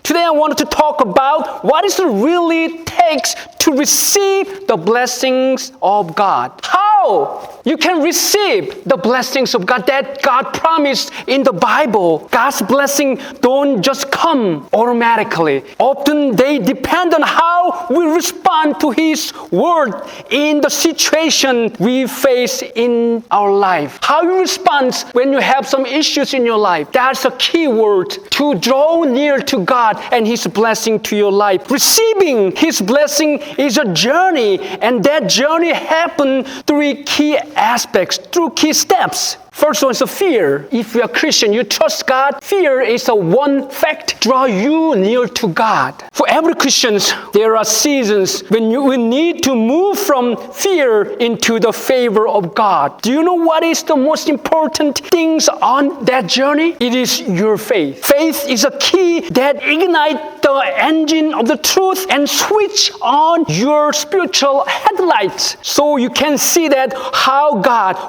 Today I wanted to talk about what it really takes to receive the blessings of God. How you can receive the blessings of God that God promised in the Bible. God's blessing don't just come automatically. Often they depend on how we respond to His word in the situation we face in our life. How you respond when you have some issues in your life. That's a key word to draw near to God and His blessing to your life. Receiving His blessing is a journey, and that journey happens through key aspects, through key steps. First one is a fear. If you are Christian, you trust God, fear is a one fact draw you near to God. For every Christian, there are seasons when we need to move from fear into the favor of God. Do you know what is the most important things on that journey? It is your faith. Faith is a key that ignites the engine of the truth and switch on your spiritual headlights so you can see that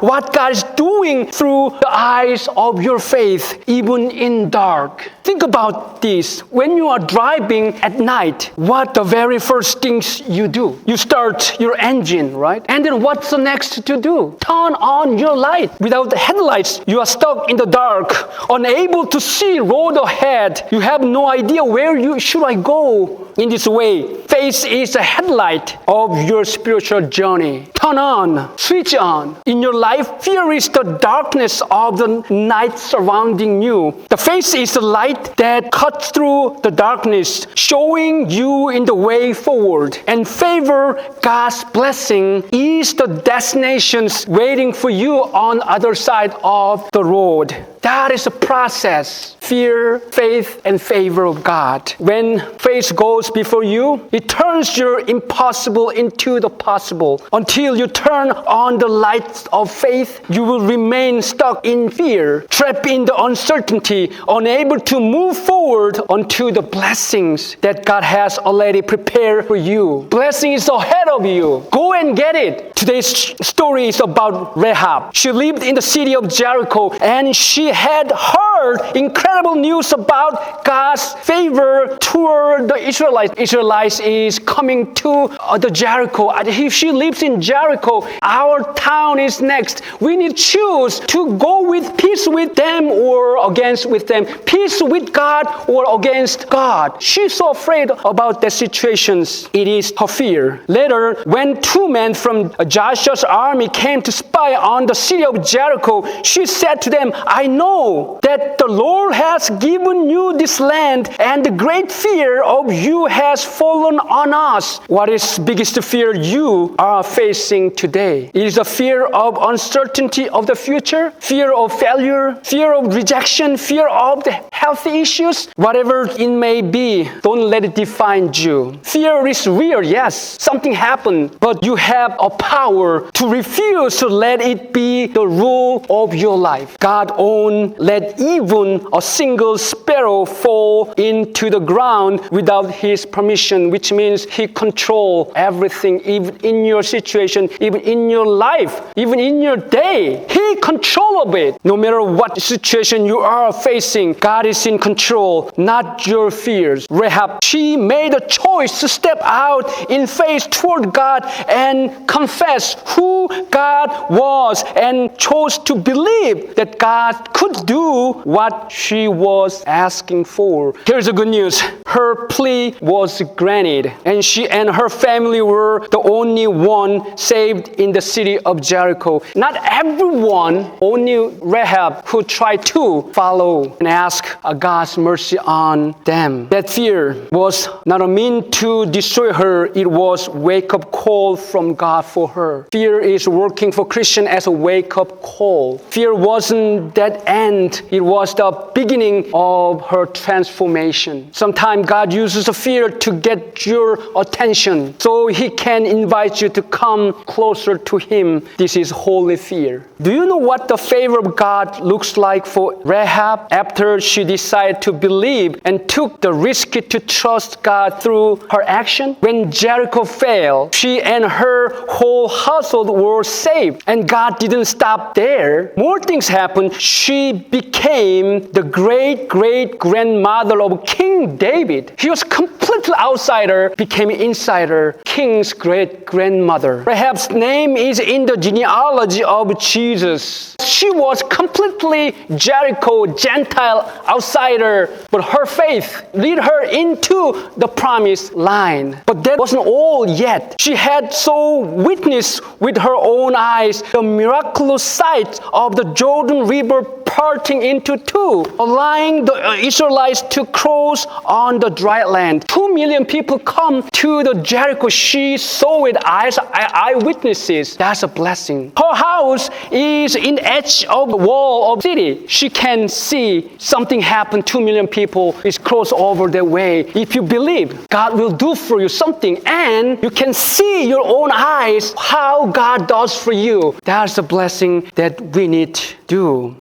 what God is doing through the eyes of your faith, even in dark. Think about this. When you are driving at night, what the very first things you do? You start your engine, right? And then what's the next to do? Turn on your light. Without the headlights, you are stuck in the dark, unable to see road ahead. You have no idea where should I go in this way. Faith is the headlight of your spiritual journey. Turn on, switch on. In your life, fear is the darkness of the night surrounding you. The faith is the light that cuts through the darkness, showing you in the way forward. And favor, God's blessing, is the destinations waiting for you on the other side of the road. That is a process. Fear, faith, and favor of God. When faith goes before you, it turns your impossible into the possible. Until you turn on the lights of faith, you will remain stuck in fear, trapped in the uncertainty, unable to move forward onto the blessings that God has already prepared for you. Blessing is ahead of you. Go and get it. Today's story is about Rahab. She lived in the city of Jericho, and she had heard incredible news about God's favor toward the Israelites. Israelites is coming to the Jericho. If she lives in Jericho, our town is next. We need to choose to go with peace with them or against with them. Peace with God or against God. She's so afraid about the situations. It is her fear. Later, when two men from Joshua's army came to spy on the city of Jericho, she said to them, I know that the Lord has given you this land, and the great fear of you has fallen on us. What is the biggest fear you are facing today? It is a fear of uncertainty of the future, fear of failure, fear of rejection, fear of the healthy issues. Whatever it may be, don't let it define you. Fear is real, yes. Something happened, but you have a power to refuse to let it be the rule of your life. God won't let even a single sparrow fall into the ground without His permission, which means He controls everything, even in your situation, even in your life, even in your day. He control of it. No matter what situation you are facing, God is in control, not your fears. Rahab, she made a choice to step out in faith toward God and confess who God was, and chose to believe that God could do what she was asking for. Here's the good news. Her plea was granted, and she and her family were the only one saved in the city of Jericho. Not everyone, only Rahab, who tried to follow and ask God's mercy on them. That fear was not a mean to destroy her. It was a wake-up call from God for her. Fear is working for Christian as a wake-up call. Fear wasn't that end. It was the beginning of her transformation. Sometimes God uses a fear to get your attention so He can invite you to come closer to Him. This is holy fear. Do you know what the favor of God looks like for Rahab after she decided to believe and took the risk to trust God through her action? When Jericho failed, she and her whole household were saved. And God didn't stop there. More things happened. She became the great-great-grandmother of King David. David. He was completely outsider, became insider, king's great-grandmother. Rahab's name is in the genealogy of Jesus. She was completely Jericho, Gentile, outsider, but her faith led her into the promised line. But that wasn't all yet. She had so witnessed with her own eyes the miraculous sight of the Jordan River parting into two, allowing the Israelites to cross on the dry land. 2 million people come to the Jericho. She saw it as eyewitnesses. That's a blessing. Her house is in the edge of the wall of the city. She can see something happen. 2 million people is crossed over their way. If you believe, God will do for you something, and you can see your own eyes how God does for you. That's a blessing that we need to do.